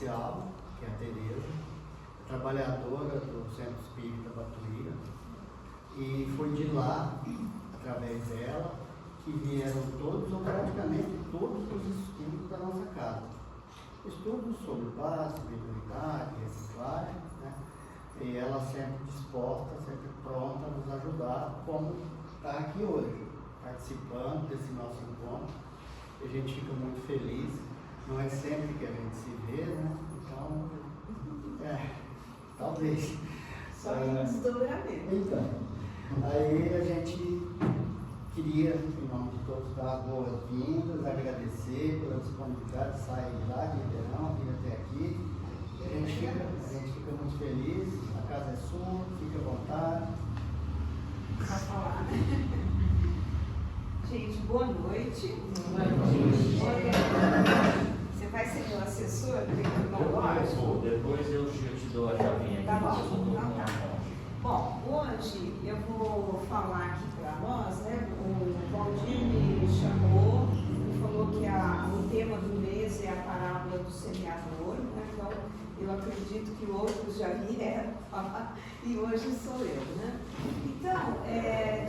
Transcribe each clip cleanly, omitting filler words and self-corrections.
especial, que é a Tereza, trabalhadora do Centro Espírita Batuíra, e foi de lá, através dela, que vieram todos, ou praticamente todos os estudos da nossa casa. Estudos sobre paz, espiritualidade, reciclagem, né? E ela sempre disposta, sempre pronta a nos ajudar, como está aqui hoje, participando desse nosso encontro. A gente fica muito feliz, não é sempre que a gente se vê, né? Então, talvez. Só em desdobramento. Então, aí a gente queria, em nome de todos, dar as boas-vindas, agradecer pela disponibilidade de sair lá de Ribeirão, vir até aqui. A gente fica muito feliz, a casa é sua, fique à vontade. Para falar, né? Gente, boa noite. Boa noite. Você vai ser meu assessor? Depois eu te dou a chavinha aqui. Tá bom, então tá. Bom, hoje eu vou falar aqui para nós, né? O Valdir me chamou e falou que o tema do mês é a parábola do semeador, né? Então, eu acredito que outros já vieram falar e hoje sou eu, né? Então,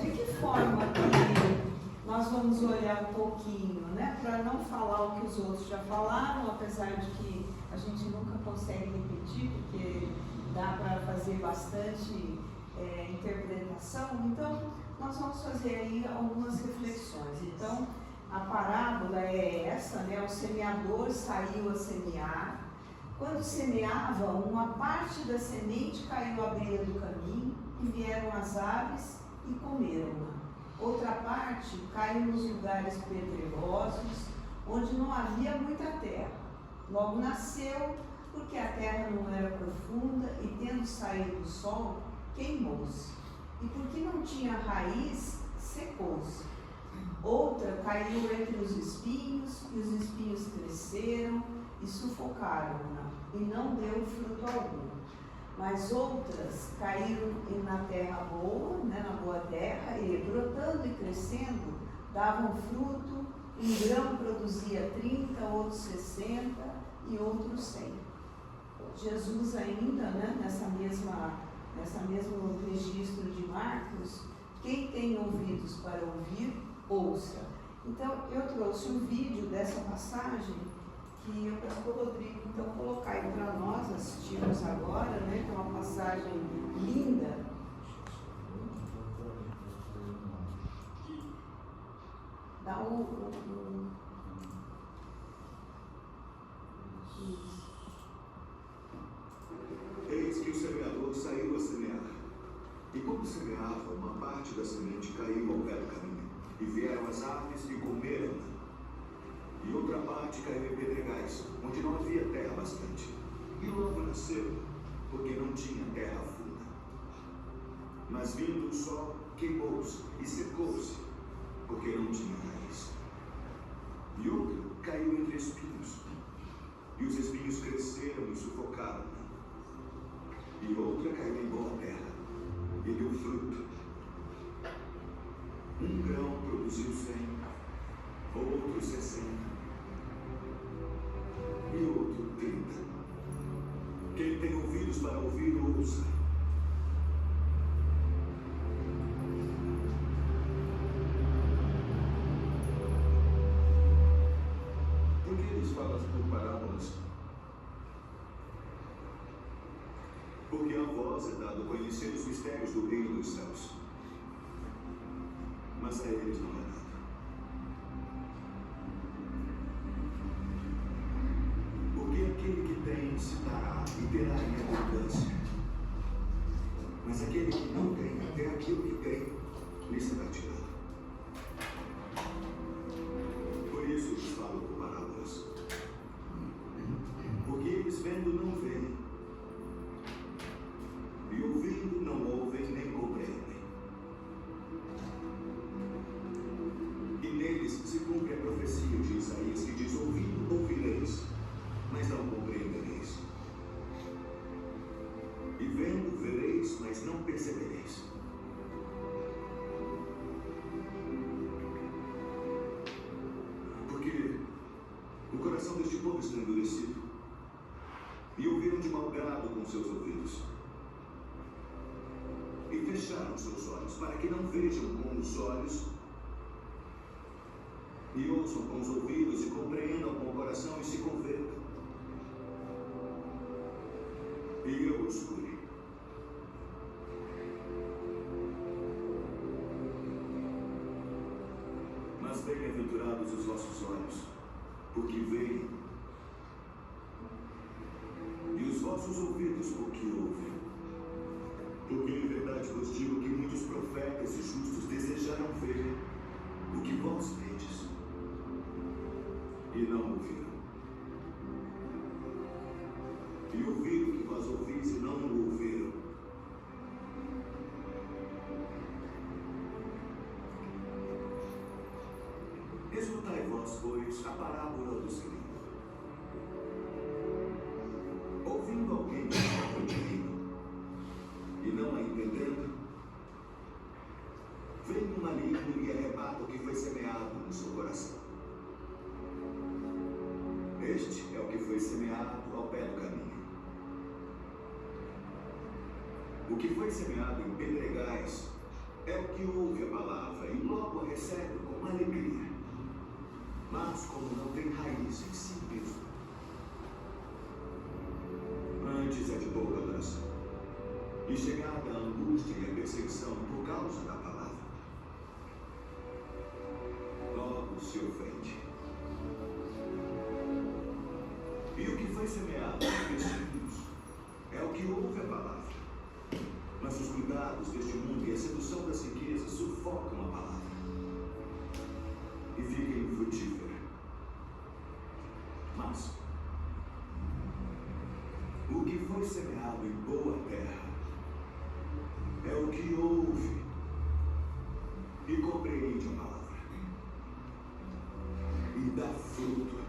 de que forma que nós vamos olhar um pouquinho, né? Para não falar o que os outros já falaram, apesar de que a gente nunca consegue repetir, porque dá para fazer bastante interpretação. Então, nós vamos fazer aí algumas reflexões. Então, a parábola é essa, né? O semeador saiu a semear. Quando semeava, uma parte da semente caiu à beira do caminho e vieram as aves e comeram-na. Outra parte caiu nos lugares pedregosos, onde não havia muita terra. Logo nasceu, porque a terra não era profunda e, tendo saído o sol, queimou-se. E porque não tinha raiz, secou-se. Outra caiu entre os espinhos, e os espinhos cresceram e sufocaram-na, e não deu fruto algum. Mas outras caíram na terra boa, né, na boa terra, e brotando e crescendo, davam fruto. Um grão produzia 30, outros 60 e outros 100. Jesus ainda, né, nessa mesmo registro de Marcos, quem tem ouvidos para ouvir, ouça. Então, eu trouxe um vídeo dessa passagem que eu peço para o Rodrigo, então, colocar aí para nós assistirmos agora, né, que é uma passagem linda. Dá Eis que o semeador saiu a semear. E quando semeava, uma parte da semente caiu ao pé do caminho, e vieram as aves e comeram-na. E outra parte caiu em pedregais, onde não havia terra bastante. E logo nasceu, porque não tinha terra funda. Mas vindo o sol, queimou-se e secou-se, porque não tinha raiz. E outro caiu entre espinhos, e os espinhos cresceram e sufocaram-na. E outra caiu em boa terra, e deu fruto. Um grão produziu 100, outro 60, e outro 30. Quem tem ouvidos para ouvir, ouça. Por que eles falam por parábolas? Porque a vós é dado conhecer os mistérios do reino dos céus, mas a eles não é dado. Porque aquele que tem se dará e terá em abundância, mas aquele que não tem, até aquilo que tem, lhe será tirado. Por isso eles falam por parábolas. Porque eles vendo não veem, e ouvindo não ouvem nem compreendem. E neles se cumpre a profecia de Isaías, que diz: ouvindo ouvireis, mas não compreendereis. E vendo vereis, mas não percebereis. ver de mau grado com seus ouvidos. E fecharam seus olhos, para que não vejam com os olhos, e ouçam com os ouvidos, e compreendam com o coração, e se convertam. E eu os curei. Mas bem-aventurados os vossos olhos, porque veem, e os vossos ouvidos, porque ouvem. Porque em verdade vos digo que muitos profetas e justos desejaram ver o que vós vedes, e não ouviram. E ouviram o que vós ouvis, e não o ouviram. Escutai vós, pois, a parábola do semeador. Ouvindo alguém a palavra do reino, e não a entendendo, vem um maligno e arrebata o que foi semeado no seu coração. Este é o que foi semeado ao pé do caminho. O que foi semeado em pedregais é o que ouve a palavra e logo a recebe com alegria. Mas como não tem raiz em si mesmo, antes é de pouca duração, e chegada a angústia e a perseguição por causa da palavra, logo se ofende. E o que foi semeado em espinhos é o que ouve a palavra, mas os cuidados deste mundo e a sedução das riquezas sufocam a palavra e fica infrutífera. Mas o que foi semeado em boa terra é o que ouve e compreende a palavra e dá fruto.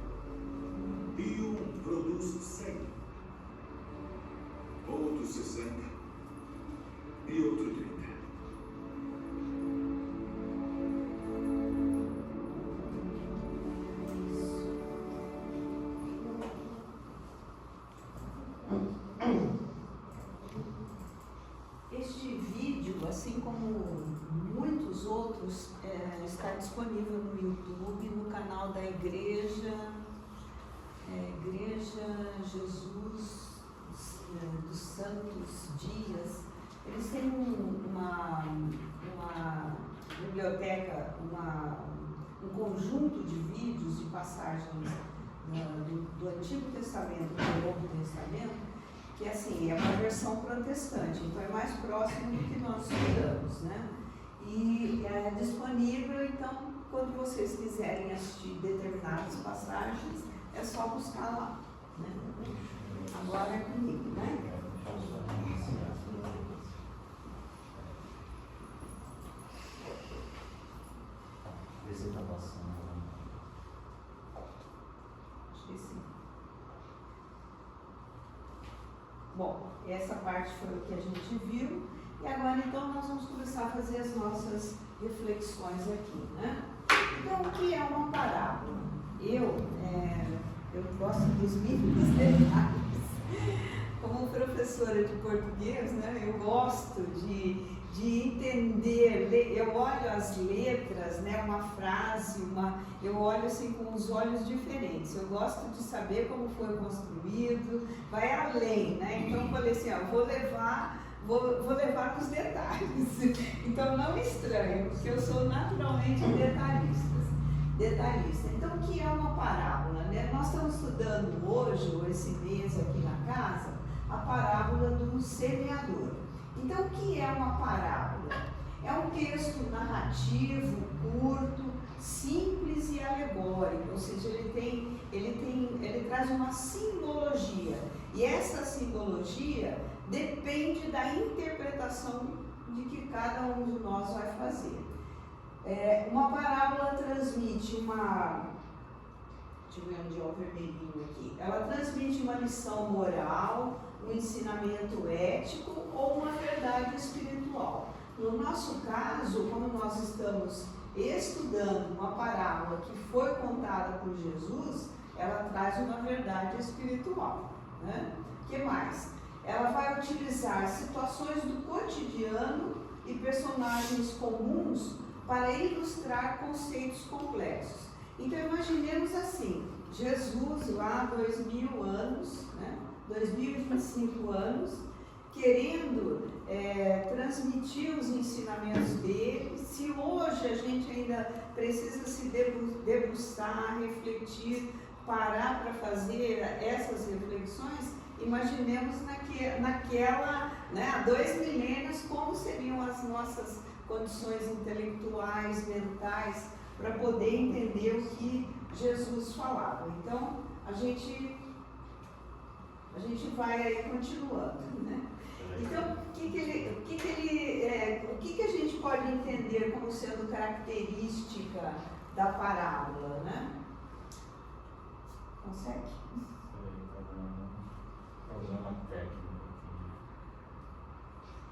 E um produz 100, outro 60 e outro 30. Este vídeo, assim como muitos outros, está disponível no YouTube, no canal da Igreja Jesus dos Santos Dias. Eles têm uma biblioteca, um conjunto de vídeos de passagens do Antigo Testamento e do Novo Testamento, que assim, é uma versão protestante, então é mais próximo do que nós estudamos, né? E é disponível, então, quando vocês quiserem assistir determinadas passagens, é só buscar lá, né? Agora é comigo, né? Vê se está passando. Acho que sim. Bom, essa parte foi o que a gente viu, e agora então nós vamos começar a fazer as nossas reflexões aqui, né? Então, o que é uma parábola? Eu gosto dos mínimos detalhes. Como professora de português, né, eu gosto de entender, eu olho as letras, né, uma frase, eu olho assim com os olhos diferentes. Eu gosto de saber como foi construído, vai além, né? Então eu falei assim, ó, vou levar nos detalhes. Então não estranho, porque eu sou naturalmente detalhista. Então, o que é uma parábola, né? Nós estamos estudando hoje, ou esse mês aqui na casa, a parábola do semeador. Então, o que é uma parábola? É um texto narrativo, curto, simples e alegórico, ou seja, ele traz uma simbologia. E essa simbologia depende da interpretação de que cada um de nós vai fazer. Uma parábola transmite deixa eu ver onde é o vermelhinho aqui, ela transmite uma lição moral, um ensinamento ético ou uma verdade espiritual. No nosso caso, como nós estamos estudando uma parábola que foi contada por Jesus, ela traz uma verdade espiritual, né? O que mais? Ela vai utilizar situações do cotidiano e personagens comuns para ilustrar conceitos complexos. Então, imaginemos assim, Jesus lá 2000 anos, né? 2025 anos, querendo transmitir os ensinamentos dele. Se hoje a gente ainda precisa se debruçar, refletir, parar para fazer essas reflexões, imaginemos naquela, né, há 2 milênios, como seriam as nossas condições intelectuais, mentais, para poder entender o que Jesus falava. Então, a gente vai aí continuando, né? Então, o que a gente pode entender como sendo característica da parábola, né? Consegue? Problema técnico.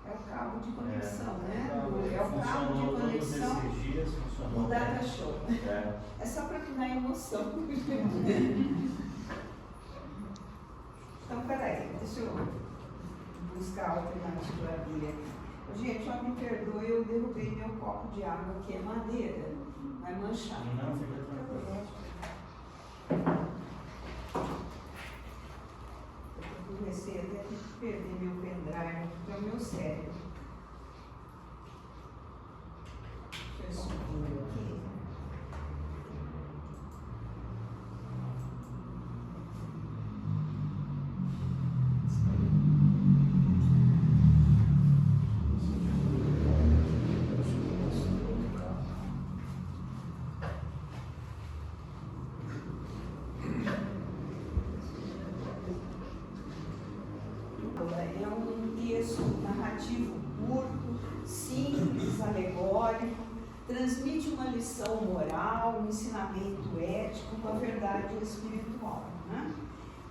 É o cabo de conexão, né? É o cabo de Funcionou conexão todos esses dias, funcionou do Data bem. Show. É só para me dar emoção. Então, peraí, deixa eu buscar a alternativa da Bíblia. Gente, ó, me perdoe, eu derrubei meu copo de água, que é madeira, vai manchar. Não, fica tranquilo. Eu comecei até a perder meu pendrive, que é o meu cérebro. Deixa eu subir aqui. É um texto narrativo curto, simples, alegórico, transmite uma lição moral, um ensinamento ético com a verdade espiritual, né?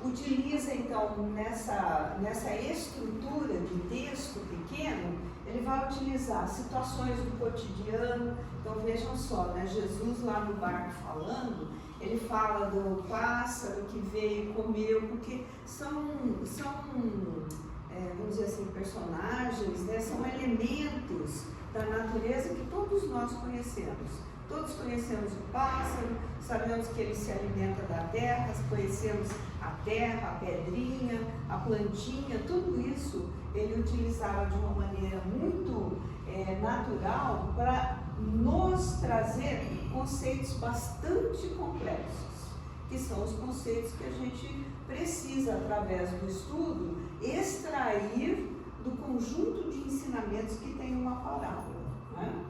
Utiliza, então, nessa estrutura de texto pequeno, ele vai utilizar situações do cotidiano. Então, vejam só, né? Jesus lá no barco falando, ele fala do pássaro que veio, comeu, porque são vamos dizer assim, personagens, né? São elementos da natureza que todos nós conhecemos. Todos conhecemos o pássaro, sabemos que ele se alimenta da terra, conhecemos a terra, a pedrinha, a plantinha, tudo isso ele utilizava de uma maneira muito natural para nos trazer conceitos bastante complexos, que são os conceitos que a gente precisa, através do estudo, extrair do conjunto de ensinamentos que tem uma parábola, né?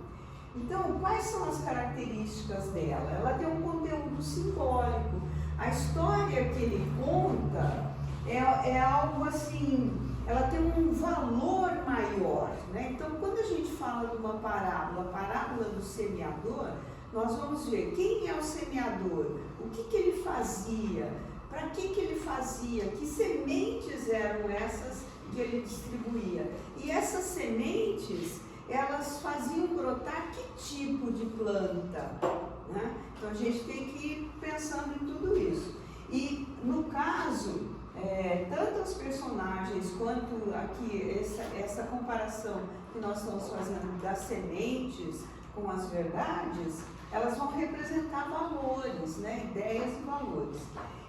Então, quais são as características dela? Ela tem um conteúdo simbólico. A história que ele conta é algo assim, ela tem um valor maior, né? Então, quando a gente fala de uma parábola, a parábola do semeador, nós vamos ver quem é o semeador, o que ele fazia, para que ele fazia, que sementes eram essas que ele distribuía. E essas sementes, elas faziam brotar que tipo de planta, né? Então a gente tem que ir pensando em tudo isso. E no caso, tanto os personagens quanto aqui essa comparação que nós estamos fazendo das sementes com as verdades, elas vão representar valores, né? Ideias e valores.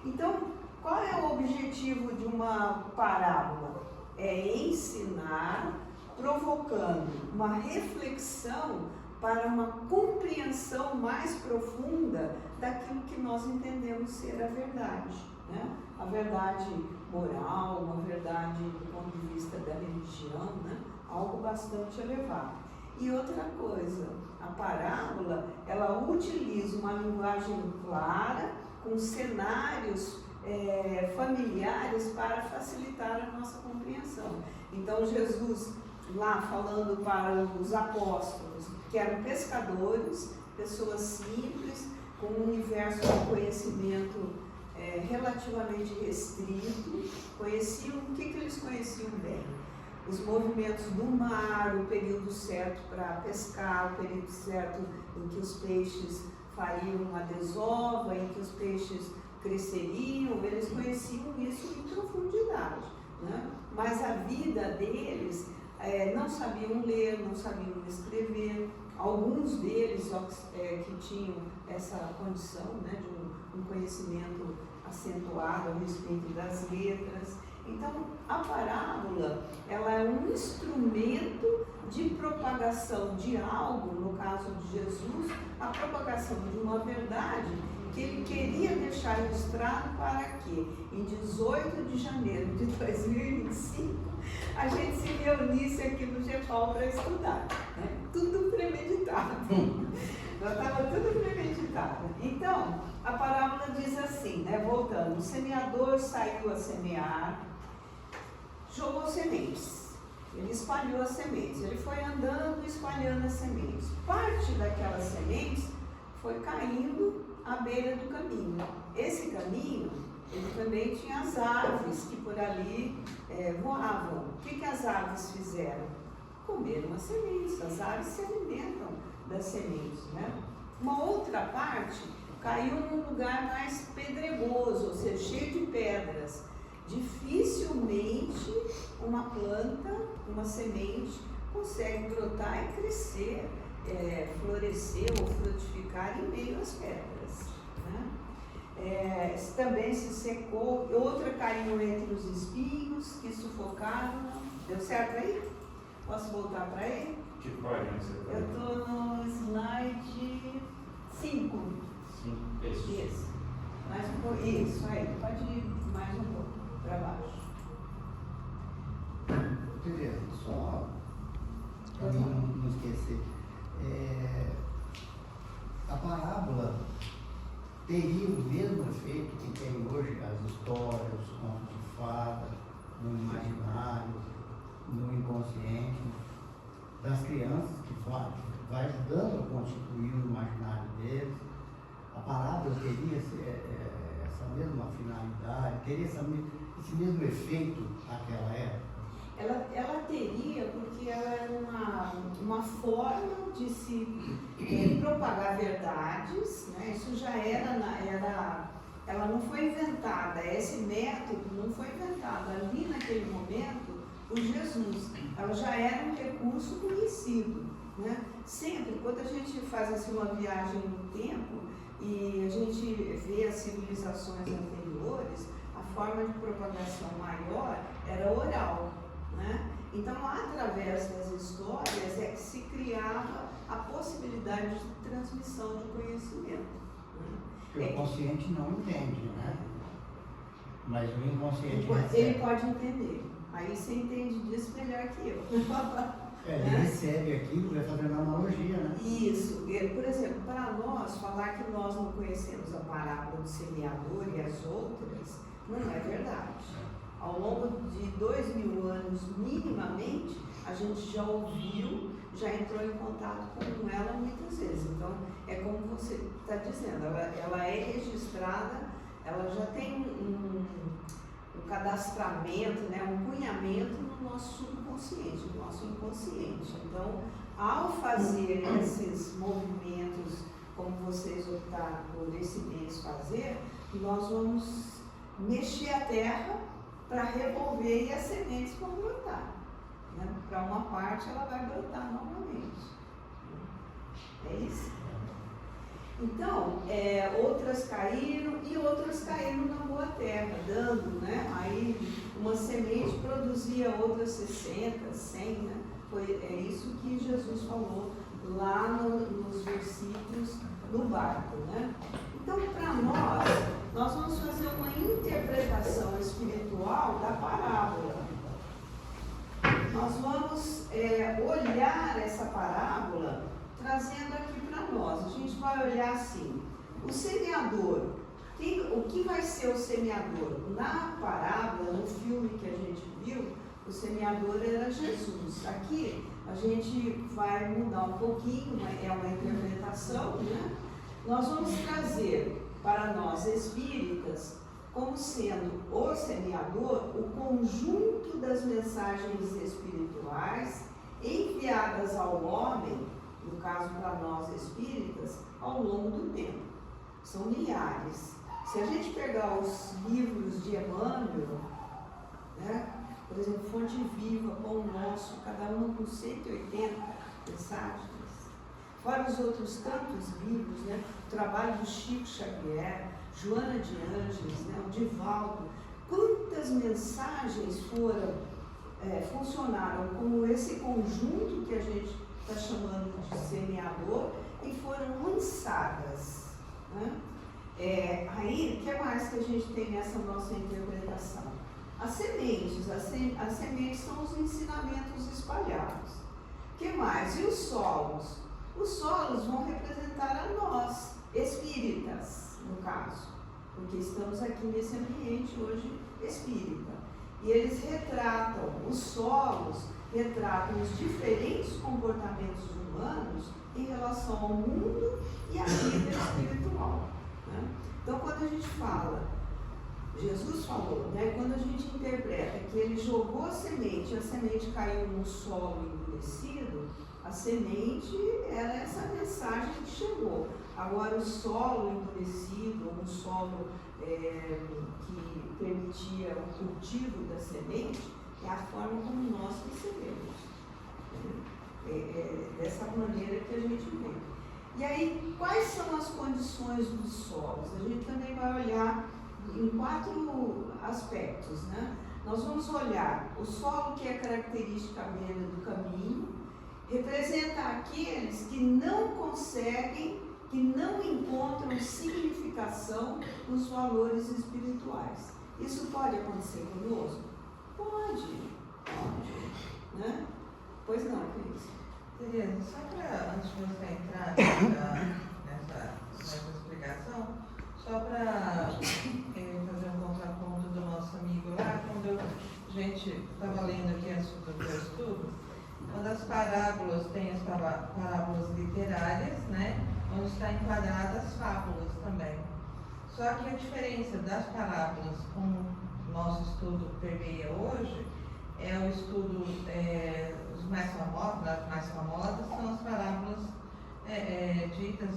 Então, qual é o objetivo de uma parábola? É ensinar, provocando uma reflexão para uma compreensão mais profunda daquilo que nós entendemos ser a verdade, né? A verdade moral, uma verdade do ponto de vista da religião, né? Algo bastante elevado. E outra coisa, a parábola, ela utiliza uma linguagem clara, com cenários familiares para facilitar a nossa compreensão. Então, Jesus, lá falando para os apóstolos, que eram pescadores, pessoas simples, com um universo de conhecimento relativamente restrito, conheciam o que eles conheciam bem? Os movimentos do mar, o período certo para pescar, o período certo em que os peixes fariam uma desova, em que os peixes cresceriam, eles conheciam isso em profundidade. mas a vida deles não sabiam ler, não sabiam escrever. Alguns deles que tinham essa condição, né, de um conhecimento acentuado a respeito das letras. Então, a parábola, ela é um instrumento de propagação de algo, no caso de Jesus, a propagação de uma verdade que ele queria deixar registrado para que, em 18 de janeiro de 2025, a gente se reunisse aqui no GEPAL para estudar, né? Tudo premeditado. Já estava tudo premeditado. Então, a parábola diz assim, né? Voltando, o semeador saiu a semear, jogou sementes. Ele espalhou as sementes. Ele foi andando espalhando as sementes. Parte daquelas sementes foi caindo à beira do caminho. Esse caminho, ele também tinha as aves que por ali voavam. O que as aves fizeram? Comeram as sementes. As aves se alimentam das sementes, né? Uma outra parte caiu num lugar mais pedregoso, ou seja, cheio de pedras. Dificilmente uma planta, uma semente, consegue brotar e crescer, florescer ou frutificar em meio às pedras, né? Também se secou, outra caiu entre os espinhos que sufocaram. Deu certo aí? Posso voltar para aí? Que página você está? Eu estou no slide 5. Isso. Mais um pouco. Isso aí. Pode ir mais um pouco para baixo. Beleza, só para não esquecer. A parábola teria o mesmo efeito que tem hoje as histórias, os contos de fada, no imaginário, no inconsciente das crianças, que vai ajudando a constituir o imaginário deles. A parábola teria essa mesma finalidade, teria esse mesmo efeito naquela época? Ela teria, porque ela era uma forma de se propagar verdades, né? Isso já ela não foi inventada, esse método não foi inventado ali naquele momento por Jesus, ela já era um recurso conhecido, né? Sempre, quando a gente faz assim, uma viagem no tempo e a gente vê as civilizações anteriores, a forma de propagação maior era oral, né? Então, através das histórias é que se criava a possibilidade de transmissão de conhecimento. Porque o consciente não entende, né? Mas o inconsciente ele pode entender. Aí você entende disso melhor que eu. Ele recebe aquilo, vai fazendo analogia, né? Isso. Por exemplo, para nós, falar que nós não conhecemos a parábola do semeador e as outras, não é verdade. Ao longo de 2000 anos, minimamente, a gente já ouviu, já entrou em contato com ela muitas vezes. Então, é como você está dizendo, ela é registrada, ela já tem um cadastramento, né, um cunhamento no nosso subconsciente, no nosso inconsciente. Então, ao fazer esses movimentos, como vocês optaram por esse mês fazer, nós vamos mexer a terra para revolver e as sementes vão brotar. Né? Para uma parte ela vai brotar novamente. É isso? Então, outras caíram e outras caíram na boa terra, dando, né? Aí uma semente produzia outras 60, 100, né? É isso que Jesus falou lá nos versículos do barco, né? Então, para nós vamos fazer uma interpretação espiritual da parábola. Nós vamos olhar essa parábola trazendo aqui para nós. A gente vai olhar assim, o semeador, o que vai ser o semeador? Na parábola, no filme que a gente viu, o semeador era Jesus. Aqui a gente vai mudar um pouquinho, é uma interpretação, né? Nós vamos trazer para nós espíritas como sendo o semeador o conjunto das mensagens espirituais enviadas ao homem, no caso para nós espíritas, ao longo do tempo. São milhares. Se a gente pegar os livros de Emmanuel, né? Por exemplo, Fonte Viva, Pão Nosso, cada uma com 180 mensagens. Fora os outros tantos livros, né? O trabalho do Chico Xavier, Joana de Ângeles, né? O Divaldo. Quantas mensagens funcionaram como esse conjunto que a gente está chamando de semeador e foram lançadas, né? Aí, o que mais que a gente tem nessa nossa interpretação? As sementes. As sementes são os ensinamentos espalhados. O que mais? E os solos? Os solos vão representar a nós, espíritas, no caso, porque estamos aqui nesse ambiente hoje espírita. E eles retratam, os solos retratam os diferentes comportamentos humanos em relação ao mundo e à vida espiritual, né? Então, quando a gente fala, Jesus falou, né, quando a gente interpreta que ele jogou a semente caiu no solo endurecido, a semente era essa mensagem que chegou. Agora, o solo endurecido, um solo que permitia o cultivo da semente, é a forma como nós recebemos. Dessa maneira que a gente vê. E aí, quais são as condições dos solos? A gente também vai olhar em 4 aspectos, né? Nós vamos olhar o solo, que é característica à beira do caminho, representa aqueles que não conseguem, que não encontram significação nos valores espirituais. Isso pode acontecer conosco? Pode, né? Pois não, Cris. Tereza, só para, antes de você entrar nessa explicação, só para fazer um contraponto do nosso amigo lá, quando a gente estava lendo aqui antes do meu estudo, uma das parábolas tem as parábolas literárias, né, onde está enquadradas as fábulas também. Só que a diferença das parábolas, como o nosso estudo permeia hoje, é o estudo, os mais famosos, as mais famosas são as parábolas ditas,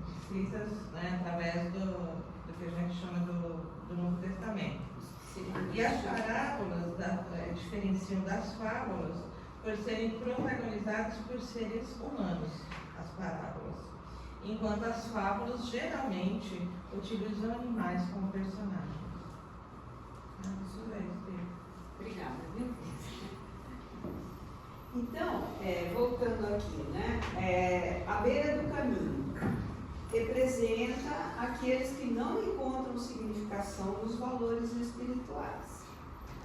escritas, né, através do que a gente chama do Novo Testamento. E as parábolas diferenciam das fábulas por serem protagonizadas por seres humanos, as parábolas. Enquanto as fábulas geralmente utilizam animais como personagens. Isso é isso. Obrigada, viu? Então, voltando aqui, né? A beira do caminho representa aqueles que não encontram significação nos valores espirituais.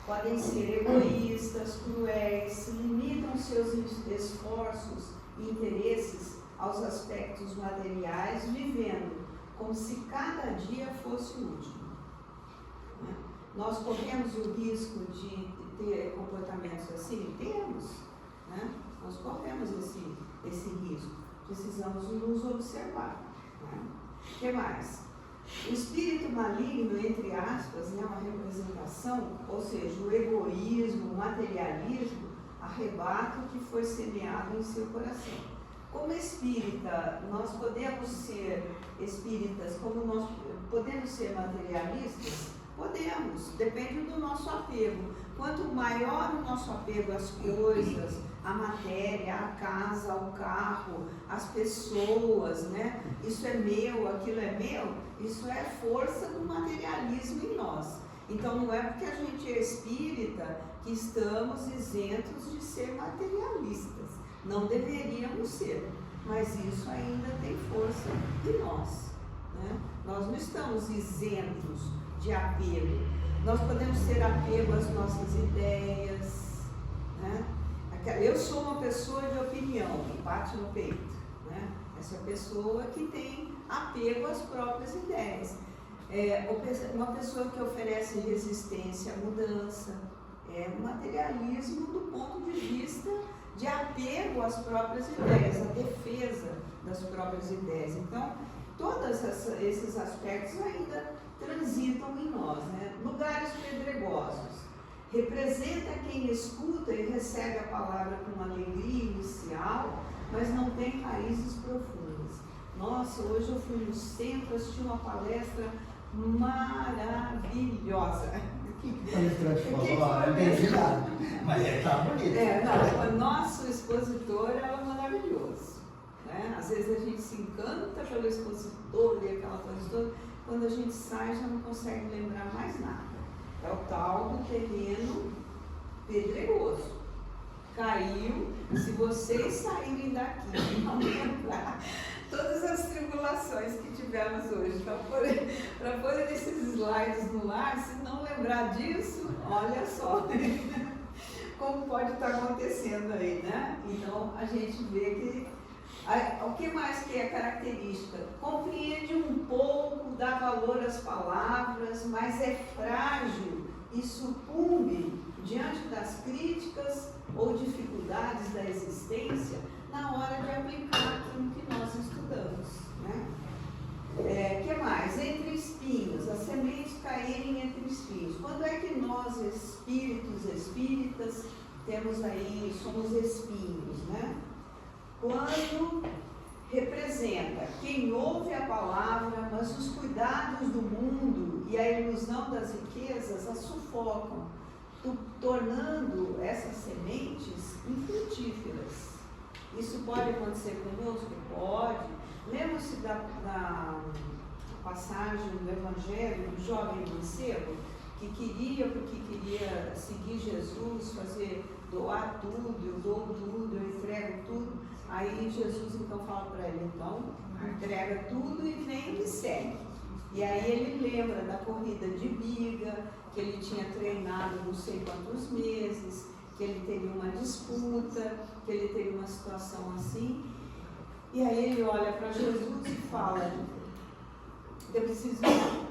Podem ser egoístas, cruéis, se limitam seus esforços e interesses aos aspectos materiais, vivendo como se cada dia fosse o último. Né? Nós corremos o risco de ter comportamentos assim? Temos. Né? Nós corremos esse risco. Precisamos nos observar. Né? O que mais? O espírito maligno, entre aspas, é uma representação, ou seja, o egoísmo, o materialismo, arrebata o que foi semeado em seu coração. Como espírita, nós podemos ser espíritas, como nós podemos ser materialistas? Podemos, depende do nosso apego. Quanto maior o nosso apego às coisas, à matéria, à casa, ao carro, às pessoas, né? Isso é meu, aquilo é meu, isso é força do materialismo em nós. Então não é porque a gente é espírita que estamos isentos de ser materialistas. Não deveríamos ser, mas isso ainda tem força em nós. Né? Nós não estamos isentos de apego. Nós podemos ter apego às nossas ideias. Né? Eu sou uma pessoa de opinião, que bate no peito. Né? Essa pessoa que tem apego às próprias ideias. Uma pessoa que oferece resistência à mudança. É materialismo do ponto de vista de apego às próprias ideias, a defesa das próprias ideias. Então, todos esses aspectos ainda transitam em nós. Né? Lugares pedregosos. Representa quem escuta e recebe a palavra com alegria inicial, mas não tem raízes profundas. Nossa, hoje eu fui no centro, assisti uma palestra maravilhosa. que o palestrante falou? Ó, não entendi nada. Mas ele tá bonito. Não, o nosso expositor é maravilhoso. Né? Às vezes a gente se encanta pelo expositor e aquela coisa toda, quando a gente sai já não consegue lembrar mais nada. É o tal do terreno pedregoso. Caiu, se vocês saírem daqui e não lembrar todas as tribulações que tivemos hoje, para pôr esses slides no ar, se não lembrar disso, olha só como pode estar acontecendo aí, né? Então a gente vê que o que mais que é característica? Compreende um pouco, dá valor às palavras, mas é frágil e sucumbe diante das críticas ou dificuldades da existência na hora de aplicar aquilo que nós estudamos, né? Que mais? Entre espinhos, as sementes caírem entre espinhos. Quando é que nós, espíritas, temos aí, somos espinhos, né? Quando representa quem ouve a palavra, mas os cuidados do mundo e a ilusão das riquezas a sufocam, tornando essas sementes infrutíferas. Isso pode acontecer conosco? Pode. Lembra-se da passagem do Evangelho do jovem mancebo, que porque queria seguir Jesus, doar tudo, eu dou tudo, eu entrego tudo. Aí Jesus então fala para ele, então, entrega tudo e vem e me segue. E aí ele lembra da corrida de biga, que ele tinha treinado não sei quantos meses, que ele teria uma disputa, que ele teria uma situação assim. E aí ele olha para Jesus e fala, eu preciso ir,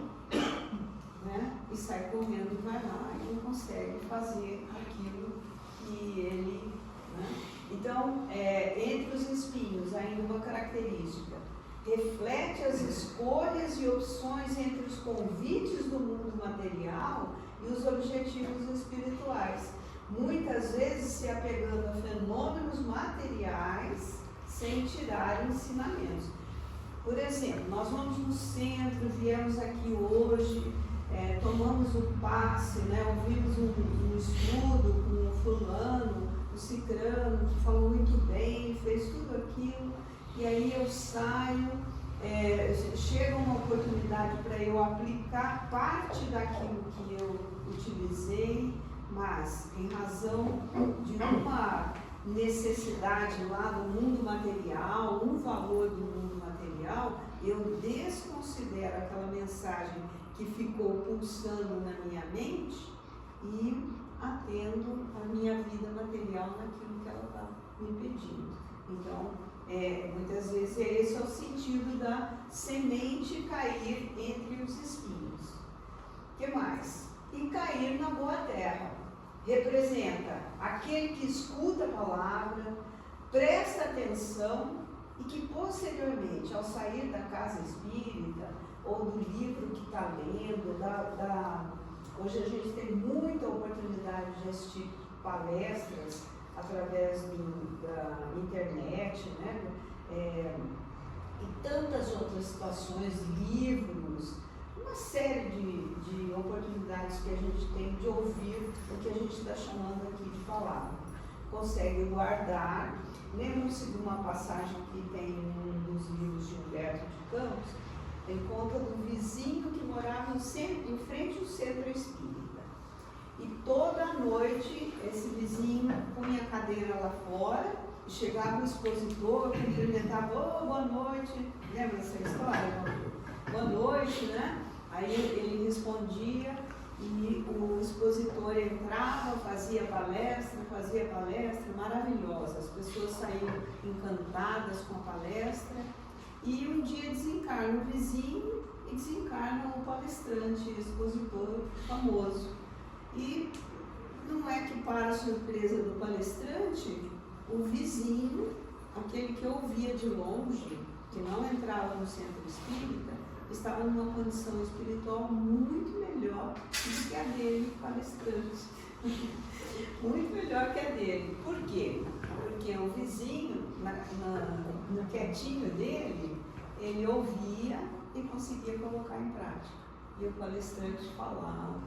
né? E sai correndo e vai lá e não consegue fazer aquilo que ele... Né? Então, entre os espinhos, ainda uma característica, reflete as escolhas e opções entre os convites do mundo material e os objetivos espirituais, muitas vezes se apegando a fenômenos materiais sem tirar ensinamentos. Por exemplo, nós vamos no centro, viemos aqui hoje, tomamos o passe, né, ouvimos um estudo com o fulano, o cicrano, que falou muito bem, fez tudo aquilo, e aí eu saio, chega uma oportunidade para eu aplicar parte daquilo que eu utilizei, mas em razão de uma necessidade lá do mundo material, um valor do mundo material, eu desconsidero aquela mensagem que ficou pulsando na minha mente e atendo a minha vida material naquilo que ela está me pedindo. Então, muitas vezes esse é o sentido da semente cair entre os espinhos. O que mais? E cair na boa terra. Representa aquele que escuta a palavra, presta atenção e que posteriormente, ao sair da casa espírita ou do livro que está lendo, hoje a gente tem muita oportunidade de assistir palestras através da internet, né? E tantas outras situações, livros, uma série de oportunidades que a gente tem de ouvir o que a gente está chamando aqui de palavra. Consegue guardar. Lembram-se de uma passagem que tem em um dos livros de Humberto de Campos, em conta do vizinho que morava em frente ao centro espírita. E toda noite esse vizinho punha a cadeira lá fora, e chegava o expositor, cumprimentava, boa noite, lembra essa história? Boa noite, né? Aí ele respondia e o expositor entrava, fazia palestra maravilhosa. As pessoas saíam encantadas com a palestra e um dia desencarna o vizinho e desencarna o palestrante, expositor famoso. E não é que, para a surpresa do palestrante, o vizinho, aquele que ouvia de longe, que não entrava no centro espírita, estava numa condição espiritual muito melhor do que a dele, palestrante. Muito melhor que a dele. Por quê? Porque o vizinho, no quietinho dele, ele ouvia e conseguia colocar em prática. E o palestrante falava.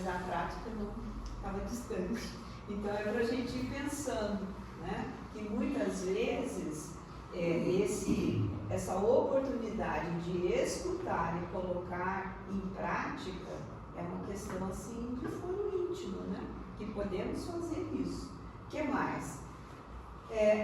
mas a prática não estava distante. Então é para a gente ir pensando, né, que muitas vezes essa oportunidade de escutar e colocar em prática é uma questão assim de foro íntimo, né? Que podemos fazer isso. O que mais?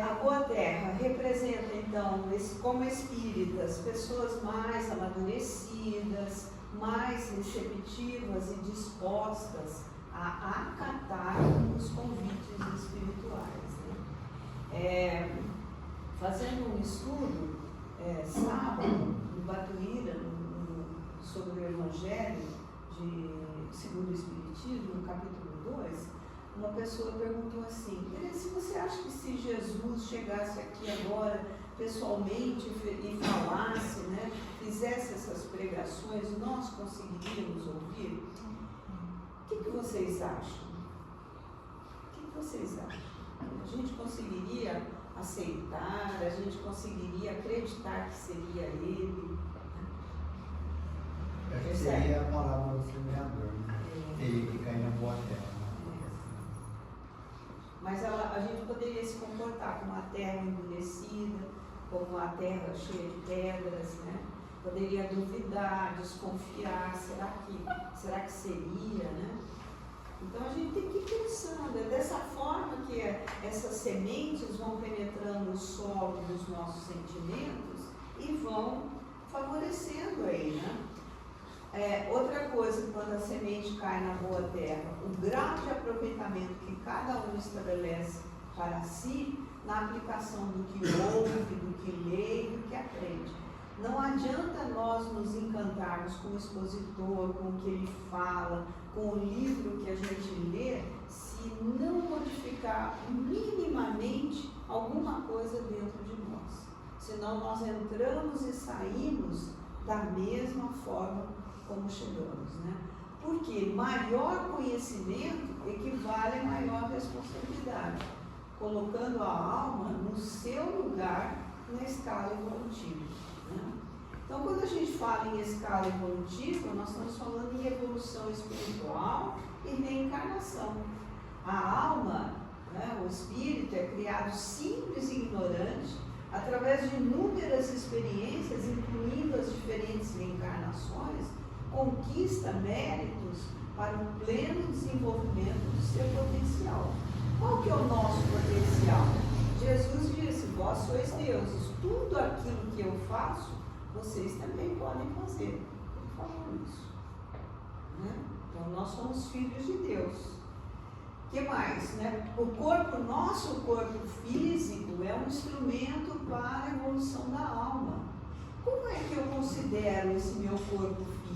A Boa Terra representa, então, como espíritas, pessoas mais amadurecidas, mais receptivas e dispostas a acatar os convites espirituais. Né? Fazendo um estudo, sábado, no Batuíra, sobre o Evangelho segundo o Espiritismo, no capítulo 2, uma pessoa perguntou assim: Tereza, você acha que se Jesus chegasse aqui agora pessoalmente e falasse, né, fizesse essas pregações, nós conseguiríamos ouvir? O que vocês acham? O que vocês acham? A gente conseguiria aceitar? A gente conseguiria acreditar que seria ele? Acho que seria a palavra do semeador, né? Teria que cair na boa terra. Mas a gente poderia se comportar como uma terra endurecida, como uma terra cheia de pedras, né? Poderia duvidar, desconfiar, será que seria, né? Então a gente tem que ir pensando, é dessa forma que essas sementes vão penetrando o solo dos nossos sentimentos e vão favorecendo aí, né? Outra coisa, quando a semente cai na boa terra, o grau de aproveitamento que cada um estabelece para si na aplicação do que ouve, do que lê e do que aprende. Não adianta nós nos encantarmos com o expositor, com o que ele fala, com o livro que a gente lê, se não modificar minimamente alguma coisa dentro de nós. Senão nós entramos e saímos da mesma forma como chegamos, né? Porque maior conhecimento equivale a maior responsabilidade, colocando a alma no seu lugar na escala evolutiva, né? Então, quando a gente fala em escala evolutiva, nós estamos falando em evolução espiritual e reencarnação. A alma, né, o espírito, é criado simples e ignorante, através de inúmeras experiências, incluindo as diferentes reencarnações, conquista méritos para o pleno desenvolvimento do seu potencial. Qual que é o nosso potencial? Jesus disse: vós sois deuses, tudo aquilo que eu faço, vocês também podem fazer. Ele falou isso, né? Então nós somos filhos de Deus. O que mais, né? O nosso corpo físico é um instrumento para a evolução da alma. Como é que eu considero esse meu corpo físico?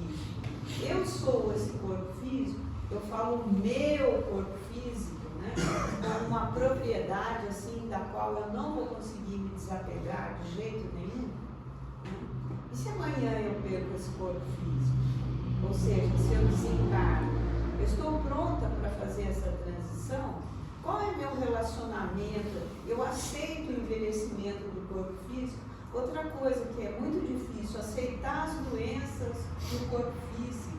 Eu sou esse corpo físico, eu falo meu corpo físico, né? Como uma propriedade assim da qual eu não vou conseguir me desapegar de jeito nenhum. Né? E se amanhã eu perco esse corpo físico? Ou seja, se eu desencarno, eu estou pronta para fazer essa transição? Qual é meu relacionamento? Eu aceito o envelhecimento do corpo físico? Outra coisa que é muito difícil, aceitar as doenças do corpo físico.